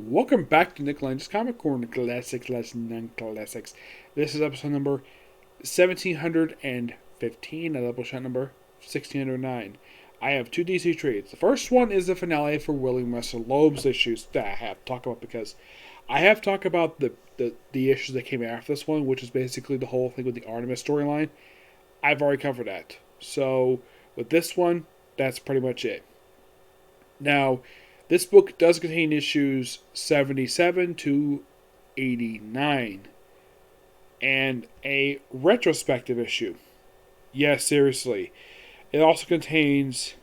Welcome back to Nick Lenz's Comic Corner Classics, less non-classics. This is episode number 1715, a Doubleshot number 1609. I have two DC trades. The first one is the finale for Messner-Loebs issues that I have to talk about because I have talked about the issues that came after this one, which is basically the whole thing with the Artemis storyline. I've already covered that. So with this one, that's pretty much it. Now, this book does contain issues 77 to 89 and a retrospective issue. Yes, seriously. It also contains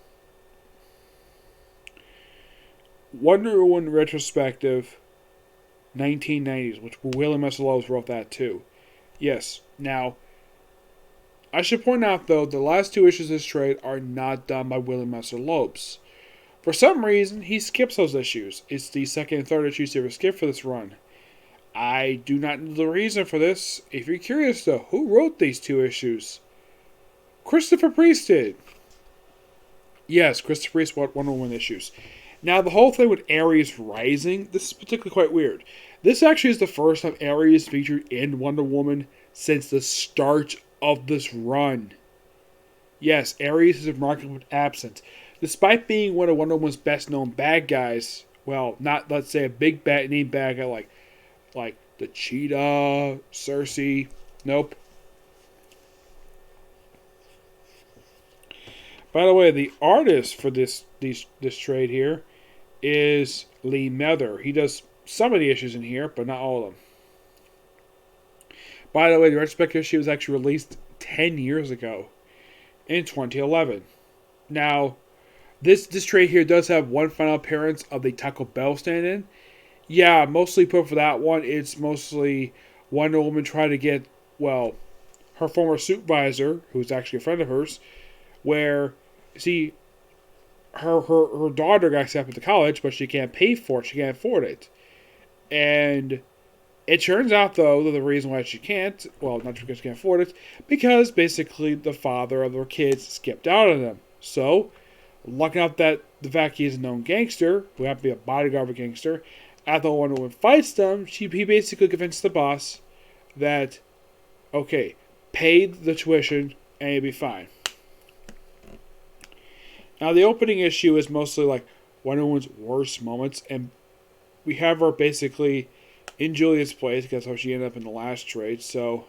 Wonder Woman retrospective 1990s, which William Messner-Loebs wrote that too. Yes. Now, I should point out though, the last two issues of this trade are not done by William Messner-Loebs. For some reason, he skips those issues. It's the second and third issues he ever skipped for this run. I do not know the reason for this. If you're curious though, who wrote these two issues? Christopher Priest did. Yes, Christopher Priest wrote Wonder Woman issues. Now, the whole thing with Ares Rising, this is particularly quite weird. This actually is the first time Ares featured in Wonder Woman since the start of this run. Yes, Ares is remarkably absent. Despite being one of Wonder Woman's best known bad guys, well, not, let's say, a big name bad guy like the Cheetah, Cersei, nope. By the way, the artist for this trade here is Lee Mather. He does some of the issues in here, but not all of them. By the way, the retrospective issue was actually released 10 years ago in 2011. Now, this trade here does have one final appearance of the Taco Bell stand-in. Yeah, mostly put for that one, it's mostly Wonder Woman trying to get, well, her former supervisor, who's actually a friend of hers, where, see, her daughter got accepted to college, but she can't pay for it, she can't afford it. And it turns out, though, that the reason why she can't, well, not because she can't afford it, because basically the father of their kids skipped out on them. So, looking up that the fact he is a known gangster, who happened to be a bodyguard of a gangster, after Wonder Woman fights them, he basically convinced the boss that, okay, pay the tuition and you'll be fine. Now, the opening issue is mostly like Wonder Woman's worst moments, and we have her basically in Julia's place, because that's how she ended up in the last trade. So,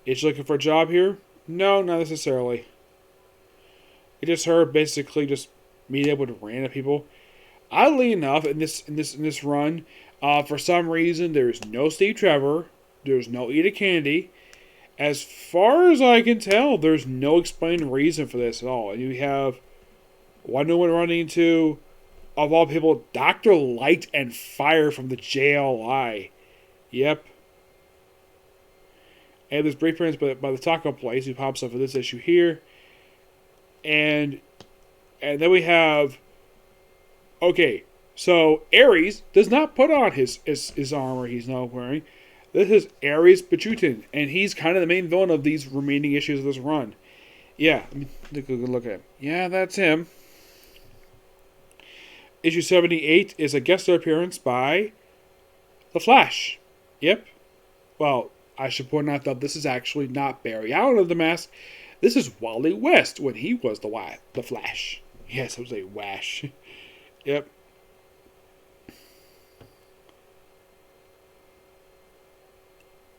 is she looking for a job here? No, not necessarily. It's just her basically just meeting up with random people. Oddly enough, in this run, for some reason, there's no Steve Trevor, there's no Edith Kennedy. As far as I can tell, there's no explained reason for this at all. And you have Wonder Woman running into, of all people, Dr. Light and Fire from the JLI. Yep. And there's brief appearance by the taco place who pops up for this issue here. And then we have, okay, so Ares does not put on his armor he's now wearing. This is Ares Bachutin, and he's kind of the main villain of these remaining issues of this run. Yeah, let me take a good look at him. Yeah, that's him. Issue 78 is a guest star appearance by The Flash. Yep. Well, I should point out that this is actually not Barry Allen of The Mask. This is Wally West when he was the Flash. Yes, I was a Wash. Yep.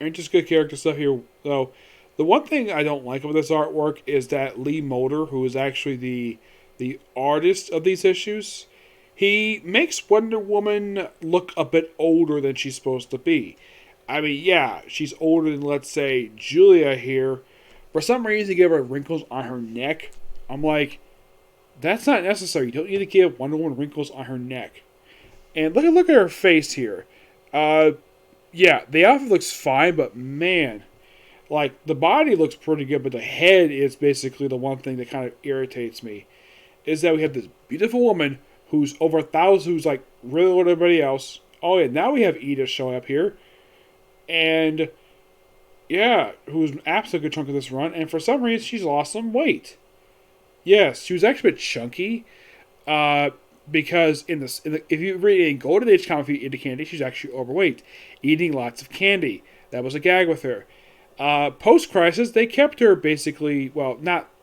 And just good character stuff here, though. The one thing I don't like about this artwork is that Lee Moulder, who is actually the artist of these issues, he makes Wonder Woman look a bit older than she's supposed to be. I mean, yeah, she's older than, let's say, Julia here. For some reason, he gave her wrinkles on her neck. I'm like, that's not necessary. You don't need to give Wonder Woman wrinkles on her neck. And look at her face here. Yeah, the outfit looks fine, but man, like, the body looks pretty good, but the head is basically the one thing that kind of irritates me. Is that we have this beautiful woman who's over 1,000, who's like really older than everybody else. Oh yeah, now we have Edith showing up here. And yeah, who's an absolute good chunk of this run, and for some reason she's lost some weight. Yes, she was actually a bit chunky. because if you read a Golden Age comic into candy, she's actually overweight, eating lots of candy. That was a gag with her. Post Crisis, they kept her basically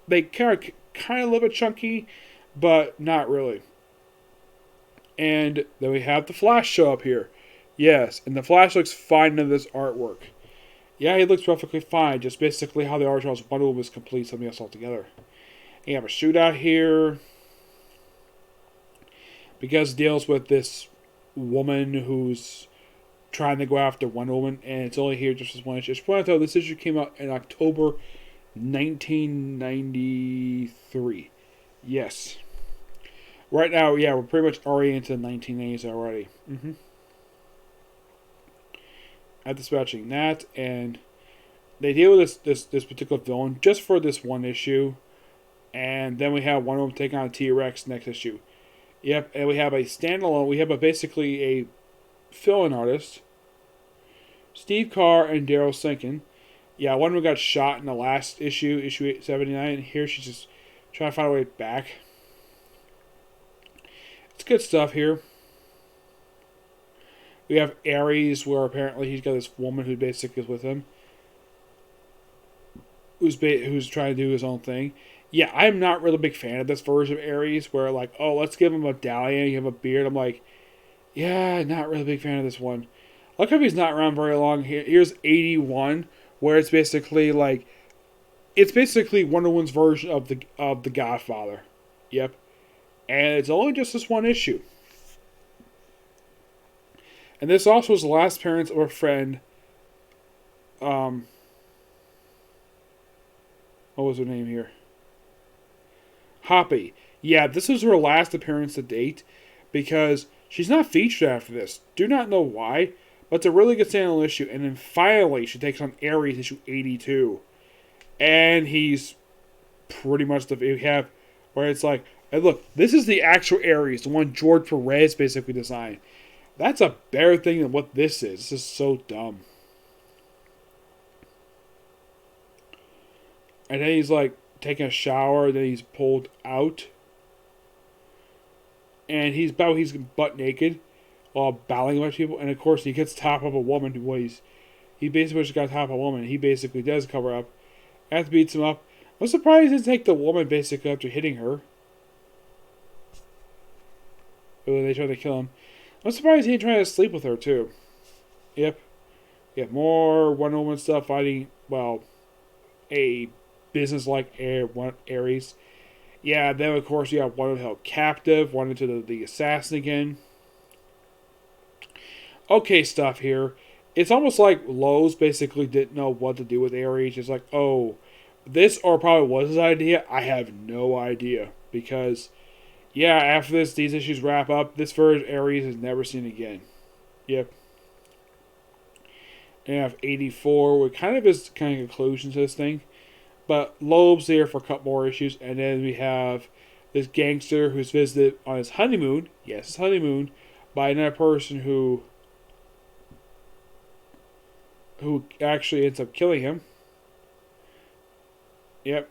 they kind of a little bit chunky, but not really. And then we have the Flash show up here. Yes, and the Flash looks fine in this artwork. Yeah, he looks perfectly fine. Just basically how the art draws Wonder Woman is complete, something else altogether. And you have a shootout here. Because it deals with this woman who's trying to go after Wonder Woman, and it's only here just as one issue. I just want to tell this issue came out in October 1993. Yes. Right now, yeah, we're pretty much already into the 1980s already. I'm dispatching that, and they deal with this particular villain just for this one issue, and then we have Wonder Woman taking on T-Rex next issue. Yep, and we have a standalone. We have basically a fill-in artist, Steve Carr and Daryl Sinkin. Yeah, Wonder Woman got shot in the last issue, issue 879, and here she's just trying to find a way back. It's good stuff here. We have Ares, where apparently he's got this woman who basically is with him, who's trying to do his own thing. Yeah, I'm not really a big fan of this version of Ares, where like, oh, let's give him a medallion, you have a beard. I'm like, yeah, not really a big fan of this one. Look how he's not around very long. Here's 81, where it's basically Wonder Woman's version of the Godfather. Yep, and it's only just this one issue. And this also was the last appearance of a friend. What was her name here? Hoppy. Yeah, this is her last appearance to date, because she's not featured after this. Do not know why, but it's a really good standalone issue. And then finally, she takes on Ares, issue 82. And he's pretty much we have where it's like, hey, look, this is the actual Ares, the one George Perez basically designed. That's a better thing than what this is. This is so dumb. And then he's like taking a shower, then he's pulled out. And he's butt naked while battling a bunch of people. And of course he gets top of a woman he basically just got top of a woman. He basically does cover up. After beats him up. I'm surprised he didn't take the woman basically after hitting her. Oh, they tried to kill him. I'm surprised he didn't try to sleep with her, too. Yep. Yeah, more Wonder Woman stuff fighting, a business-like Ares. Yeah, then, of course, you have Wonder held captive, Wonder to the assassin again. Okay stuff here. It's almost like Lowe's basically didn't know what to do with Ares. It's like, oh, this or probably was his idea. I have no idea. Because... yeah, after these issues wrap up, this version of Ares is never seen again. Yep. And you have 84, which kind of is kind of conclusion to this thing. But Loeb's there for a couple more issues. And then we have this gangster who's visited on his honeymoon. Yes, his honeymoon. By another person who actually ends up killing him. Yep.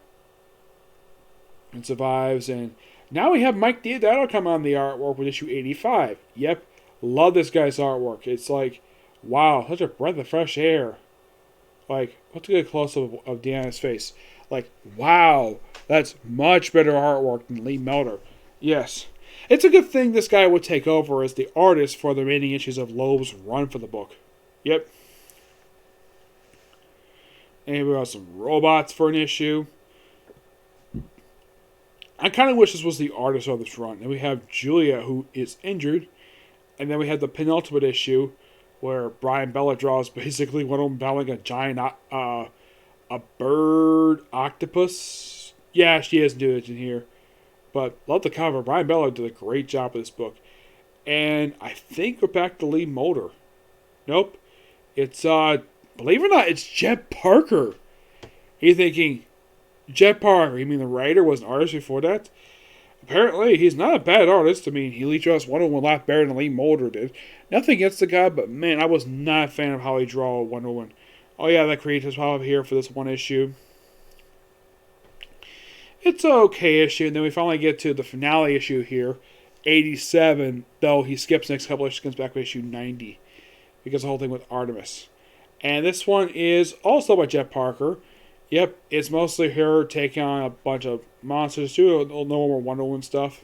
And survives. And now we have Mike Diodato come on the artwork with issue 85. Yep. Love this guy's artwork. It's like, wow, such a breath of fresh air. Like, let's get a close-up of Deanna's face. Like, wow, that's much better artwork than Lee Melder. Yes. It's a good thing this guy would take over as the artist for the remaining issues of Loeb's run for the book. Yep. And we have some robots for an issue. I kind of wish this was the artist of this run. And we have Julia, who is injured. And then we have the penultimate issue, where Brian Bella draws basically one of them battling a giant, a bird octopus. Yeah, she doesn't do it in here. But love the cover. Brian Bella did a great job with this book. And I think we're back to Lee Mulder. Nope. It's, believe it or not, it's Jed Parker. You're thinking, Jed Parker, you mean the writer was an artist before that? Apparently, he's not a bad artist. I mean, he draws Wonder Woman a lot better than Lee Mulder did. Nothing against the guy, but man, I was not a fan of how he draw Wonder Woman. Oh yeah, that creates his power here for this one issue. It's an okay issue, and then we finally get to the finale issue here. 87, though he skips the next couple issues, comes back to issue 90 because the whole thing with Artemis. And this one is also by Jeff Parker. Yep, it's mostly her taking on a bunch of monsters too, no more Wonder Woman stuff.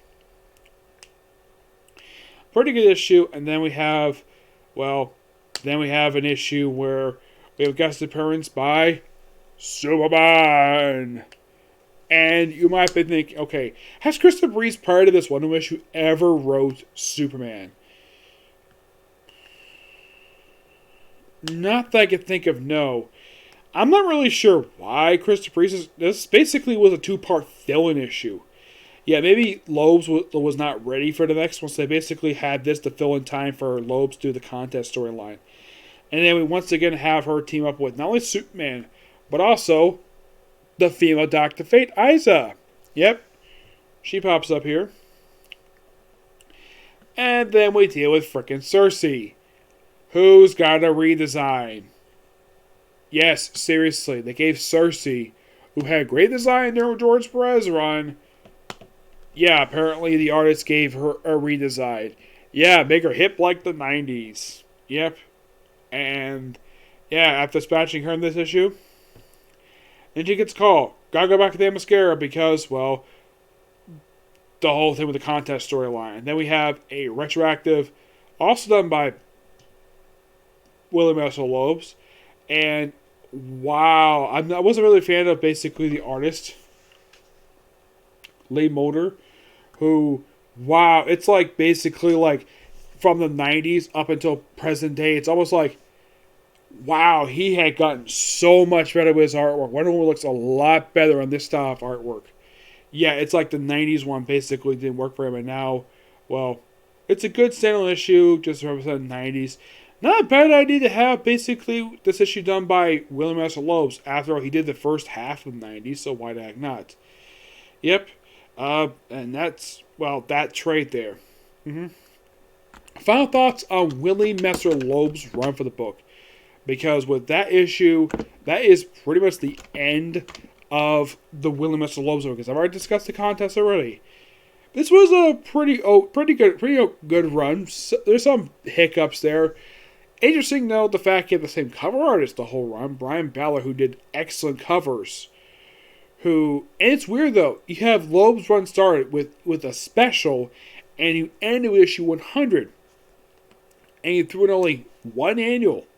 Pretty good issue, and then we have an issue where we have guest appearance by Superman. And you might be thinking, okay, has Christopher Reeves prior to this Wonder Woman issue ever wrote Superman? Not that I can think of, no. I'm not really sure why Christopher Reeves. This basically was a 2-part fill-in issue. Yeah, maybe Loebs was not ready for the next one, so they basically had this to fill in time for Loebs to do the contest storyline. And then we once again have her team up with not only Superman, but also the female Dr. Fate, Isa. Yep, she pops up here. And then we deal with frickin' Cersei, who's got a redesign. Yes, seriously, they gave Cersei, who had great design during George Perez run. Yeah, apparently the artist gave her a redesign. Yeah, make her hip like the 90s. Yep. And, yeah, after dispatching her in this issue, then she gets a call. Gotta go back to the mascara because, well, the whole thing with the contest storyline. Then we have a retroactive, also done by Messner-Loebs. And, wow, I wasn't really a fan of basically the artist, Lee Moulder, who, wow, it's like basically like from the 90s up until present day. It's almost like, wow, he had gotten so much better with his artwork. Wonder Woman looks a lot better on this style of artwork. Yeah, it's like the 90s one basically didn't work for him, and now, well, it's a good standalone issue just to represent the 90s. Not a bad idea to have basically this issue done by Messner-Loebs. After all, he did the first half of the 90s, so why the heck not? Yep. And that's, well, that trade there. Final thoughts on Messner-Loebs' run for the book. Because with that issue, that is pretty much the end of the Messner-Loebs book. Because I've already discussed the contest already. This was a pretty good run. So, there's some hiccups there. Interesting, though, the fact he had the same cover artist the whole run, Brian Ballard, who did excellent covers. And it's weird, though. You have Loebs' run started with a special, and you end with issue 100. And you threw in only one annual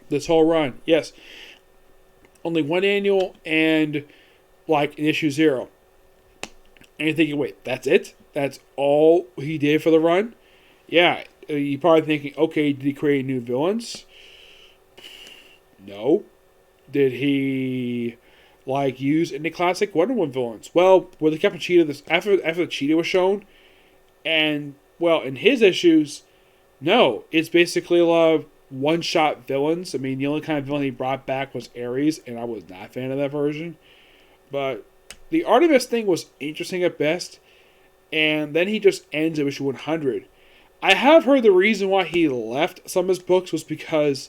this whole run. Yes. Only one annual and, like, an issue 0. And you're thinking, wait, that's it? That's all he did for the run? Yeah. You're probably thinking, okay, did he create new villains? No. Did he, like, use any classic Wonder Woman villains? Well, with the Captain Cheetah, after the Cheetah was shown, and, well, in his issues, no. It's basically a lot of one-shot villains. I mean, the only kind of villain he brought back was Ares, and I was not a fan of that version. But the Artemis thing was interesting at best, and then he just ends at issue 100. I have heard the reason why he left some of his books was because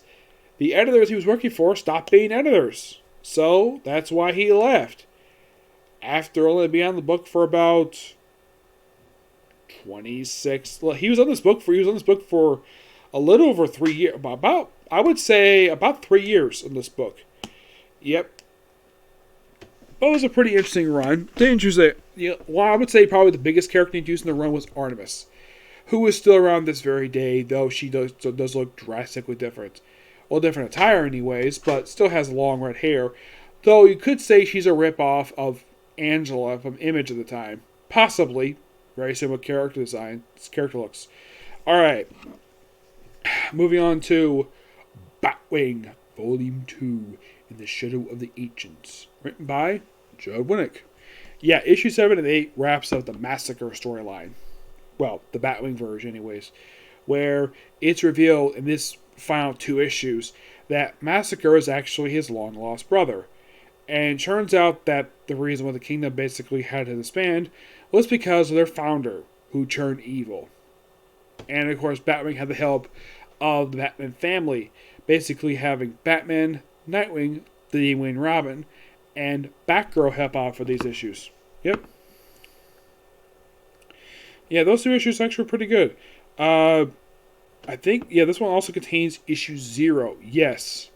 the editors he was working for stopped being editors. So, that's why he left. After only being on the book for about 26... He was on this book for a little over 3 years. I would say about 3 years in this book. Yep. But it was a pretty interesting run. I would say probably the biggest character introduced in the run was Artemis, who is still around this very day, though she does look drastically different. Well, different attire anyways, but still has long red hair. Though you could say she's a ripoff of Angela from Image at the time. Possibly. Very similar character design. Character looks. Alright. Moving on to Batwing, Volume 2, In the Shadow of the Ancients. Written by Judd Winick. Yeah, issue 7 and 8 wraps up the Massacre storyline. Well, the Batwing version anyways. Where it's revealed in this final 2 issues that Massacre is actually his long-lost brother. And it turns out that the reason why the kingdom basically had to disband was because of their founder, who turned evil. And of course, Batwing had the help of the Batman family, basically having Batman, Nightwing, the Wayne Robin, and Batgirl help out for these issues. Yep. Yeah, those two issues actually were pretty good. I think, yeah, this one also contains issue 0. Yes.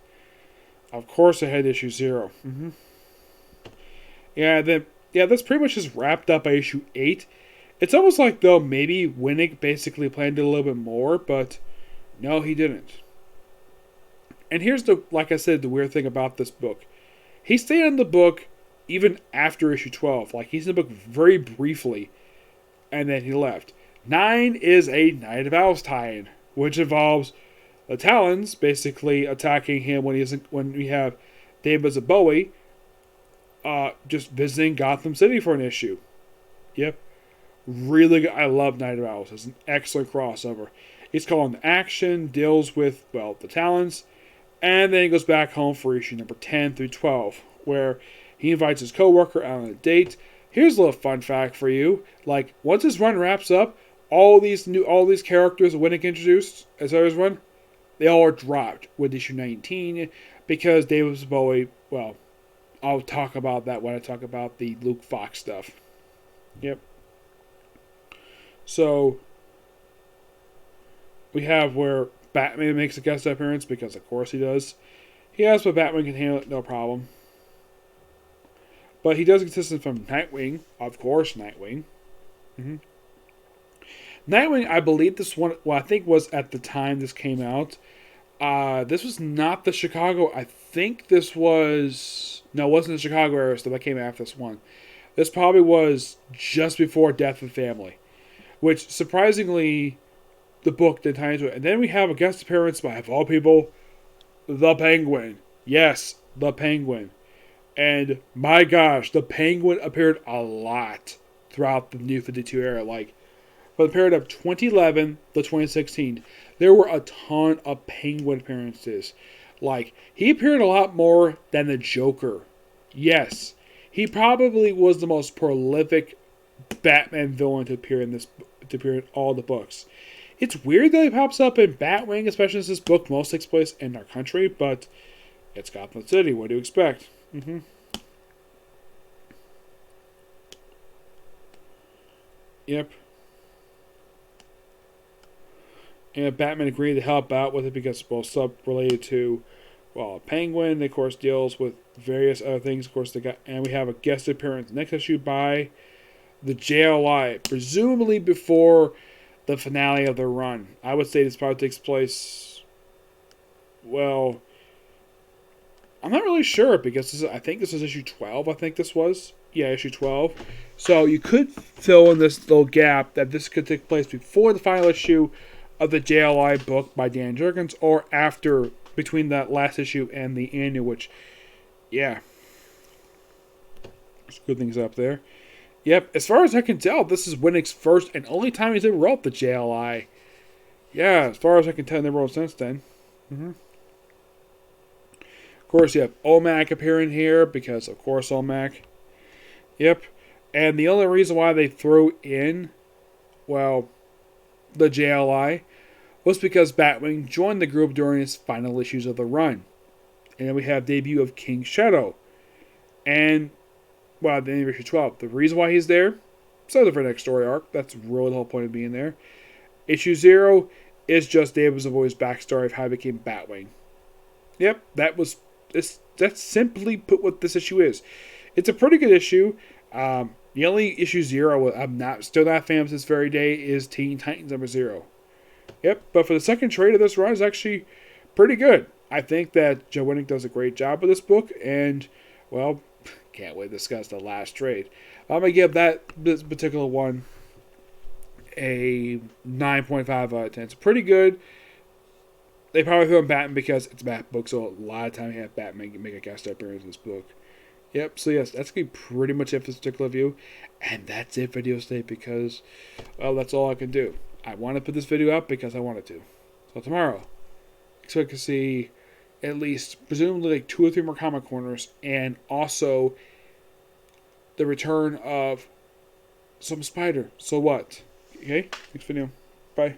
Of course it had issue 0. Yeah, that's pretty much just wrapped up by issue 8. It's almost like, though, maybe Winick basically planned it a little bit more, but no, he didn't. And here's like I said, the weird thing about this book. He stayed in the book even after issue 12. Like, he's in the book very briefly, and then he left. 9 is a Night of Owls tie-in, which involves the Talons basically attacking him when we have David Bowie just visiting Gotham City for an issue. Yep. Really good. I love Night of Owls. It's an excellent crossover. He's calling action, deals with, well, the Talons, and then he goes back home for issue number 10 through 12, where he invites his co-worker out on a date. Here's a little fun fact for you. Like, once his run wraps up, all these characters Winick introduced as his run, they all are dropped with issue 19 because David Bowie, well, I'll talk about that when I talk about the Luke Fox stuff. Yep. So, we have where Batman makes a guest appearance, because of course he does. He asks if Batman can handle it, no problem. But he does consist from Nightwing, of course Nightwing. Nightwing, I believe this one, well, I think was at the time this came out. This was not the Chicago, I think this was, no, it wasn't the Chicago era stuff that came after this one. This probably was just before Death of the Family, which surprisingly, the book did tie into it. And then we have a guest appearance by, of all people, the Penguin. Yes, the Penguin. And my gosh, the Penguin appeared a lot throughout the New 52 era. Like, for the period of 2011 to 2016, there were a ton of Penguin appearances. Like, he appeared a lot more than the Joker. Yes, he probably was the most prolific Batman villain to appear in all the books. It's weird that he pops up in Batwing, especially since this book most takes place in our country, but it's Gotham City. What do you expect? Yep. And Batman agreed to help out with it because it's both sub-related to, well, Penguin, of course, deals with various other things. Of course, and we have a guest appearance next issue by the JLI, presumably before the finale of the run. I would say this probably takes place, well, I'm not really sure because I think this is issue 12. I think this was. Yeah, issue 12. So you could fill in this little gap that this could take place before the final issue of the JLI book by Dan Jurgens, or after, between that last issue and the annual, which, yeah, screw things up there. Yep, as far as I can tell, this is Winick's first and only time he's ever wrote the JLI. Yeah, as far as I can tell, never wrote since then. Of course, you have OMAC appearing here, because, of course, OMAC. Yep, and the only reason why they threw in, well, the JLI was because Batwing joined the group during its final issues of the run. And then we have debut of King Shadow. And, well, at the end of issue 12. The reason why he's there, so for the next story arc. That's really the whole point of being there. Issue 0 is just David Zavoy's backstory of how he became Batwing. Yep, that's simply put what this issue is. It's a pretty good issue. The only issue 0 I'm still not a fan of this very day is Teen Titans number 0. Yep, but for the second trade of this run is actually pretty good. I think that Joe Winick does a great job with this book, and, well, can't wait to discuss the last trade. I'm going to give this particular one a 9.5 out of 10. It's pretty good. They probably threw in Batman because it's a Batman book, so a lot of time you have Batman make a guest appearance in this book. Yep, so yes, that's going to be pretty much it for this particular review. And that's it for video today because, well, that's all I can do. I want to put this video up because I wanted to. So tomorrow, expect to see at least, presumably, like 2 or 3 more comic corners, and also the return of some Spider. So what? Okay, next video. Bye.